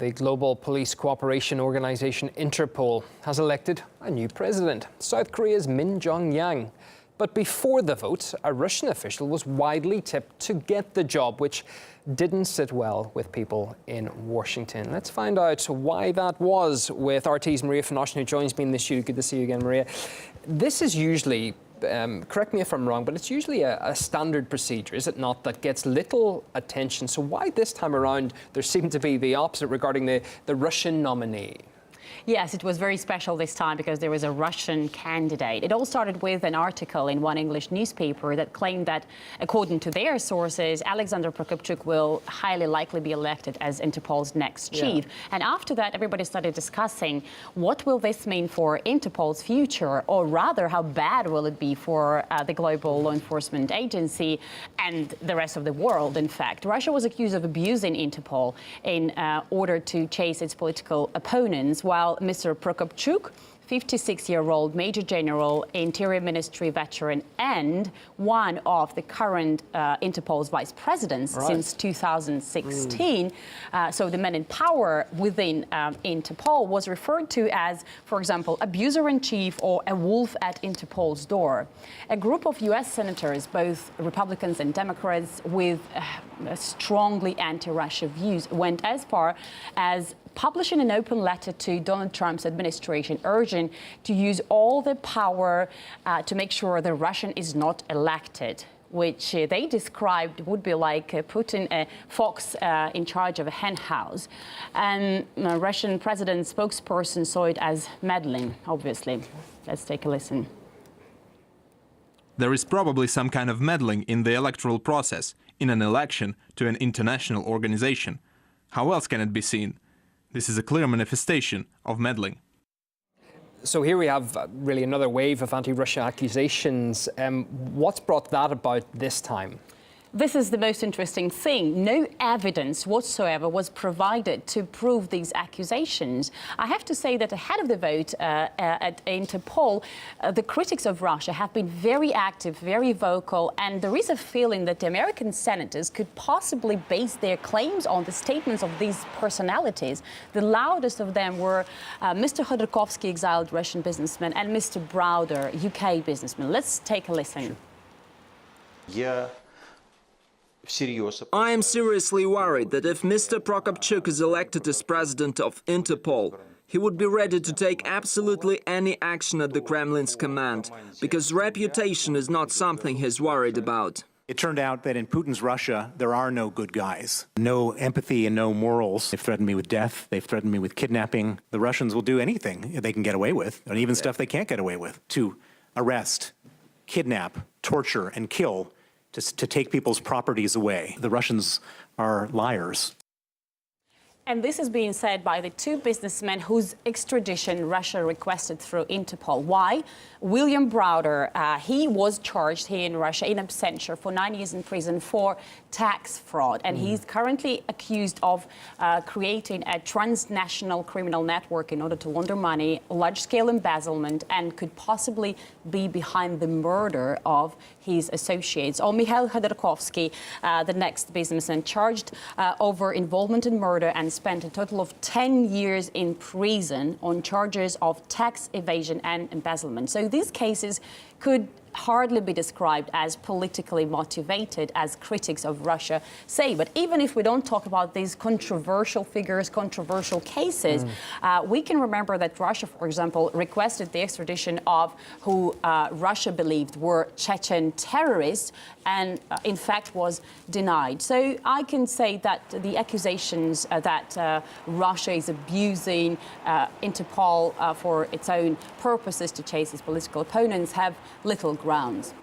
The global police cooperation organization Interpol has elected a new president, South Korea's Jong Yang. But before the vote, a Russian official was widely tipped to get the job, which didn't sit well with people in Washington. Let's find out why that was with RT's Maria Finosh, who joins me in the studio. Good to see you again, Maria. This is usually, correct me if I'm wrong, but it's usually a standard procedure, is it not, that gets little attention? So why this time around there seemed to be the opposite regarding the Russian nominee? Yes, it was very special this time because there was a Russian candidate. It all started with an article in one English newspaper that claimed that, according to their sources, Alexander Prokopchuk will highly likely be elected as Interpol's next chief. And after that, everybody started discussing what will this mean for Interpol's future, or rather, how bad will it be for the global law enforcement agency and the rest of the world, in fact. Russia was accused of abusing Interpol in order to chase its political opponents, while Mr. Prokopchuk, 56-year-old Major General, Interior Ministry veteran, and one of the current Interpol's vice presidents since 2016. So the man in power within Interpol was referred to as, for example, abuser-in-chief or a wolf at Interpol's door. A group of U.S. senators, both Republicans and Democrats, with strongly anti-Russia views, went as far as publishing an open letter to Donald Trump's administration, urging to use all the power to make sure the Russian is not elected, which they described would be like putting a fox in charge of a hen house. And Russian president spokesperson saw it as meddling, obviously. Let's take a listen. There is probably some kind of meddling in the electoral process in an election to an international organization. How else can it be seen? This is a clear manifestation of meddling. So here we have really another wave of anti-Russia accusations. What's brought that about this time? This is the most interesting thing. No evidence whatsoever was provided to prove these accusations. I have to say that ahead of the vote at Interpol, the critics of Russia have been very active, very vocal, and there is a feeling that the American senators could possibly base their claims on the statements of these personalities. The loudest of them were Mr. Khodorkovsky, exiled Russian businessman, and Mr. Browder, UK businessman. Let's take a listen. I am seriously worried that if Mr. Prokopchuk is elected as president of Interpol, he would be ready to take absolutely any action at the Kremlin's command, because reputation is not something he's worried about. It turned out that in Putin's Russia, there are no good guys. No empathy and no morals. They've threatened me with death. They've threatened me with kidnapping. The Russians will do anything they can get away with, and even stuff they can't get away with, to arrest, kidnap, torture, and kill, to take people's properties away. The Russians are liars. And this is being said by the two businessmen whose extradition Russia requested through Interpol. Why? William Browder, he was charged here in Russia in absentia for 9 years in prison for tax fraud. And he's currently accused of creating a transnational criminal network in order to launder money, large-scale embezzlement, and could possibly be behind the murder of his associates. Or Mikhail Khodorkovsky, the next businessman, charged over involvement in murder and spent a total of 10 years in prison on charges of tax evasion and embezzlement. So these cases could hardly be described as politically motivated, as critics of Russia say. But even if we don't talk about these controversial figures, controversial cases, we can remember that Russia, for example, requested the extradition of who Russia believed were Chechen terrorists, and in fact was denied. So I can say that the accusations that Russia is abusing Interpol for its own purposes to chase its political opponents have little grounds.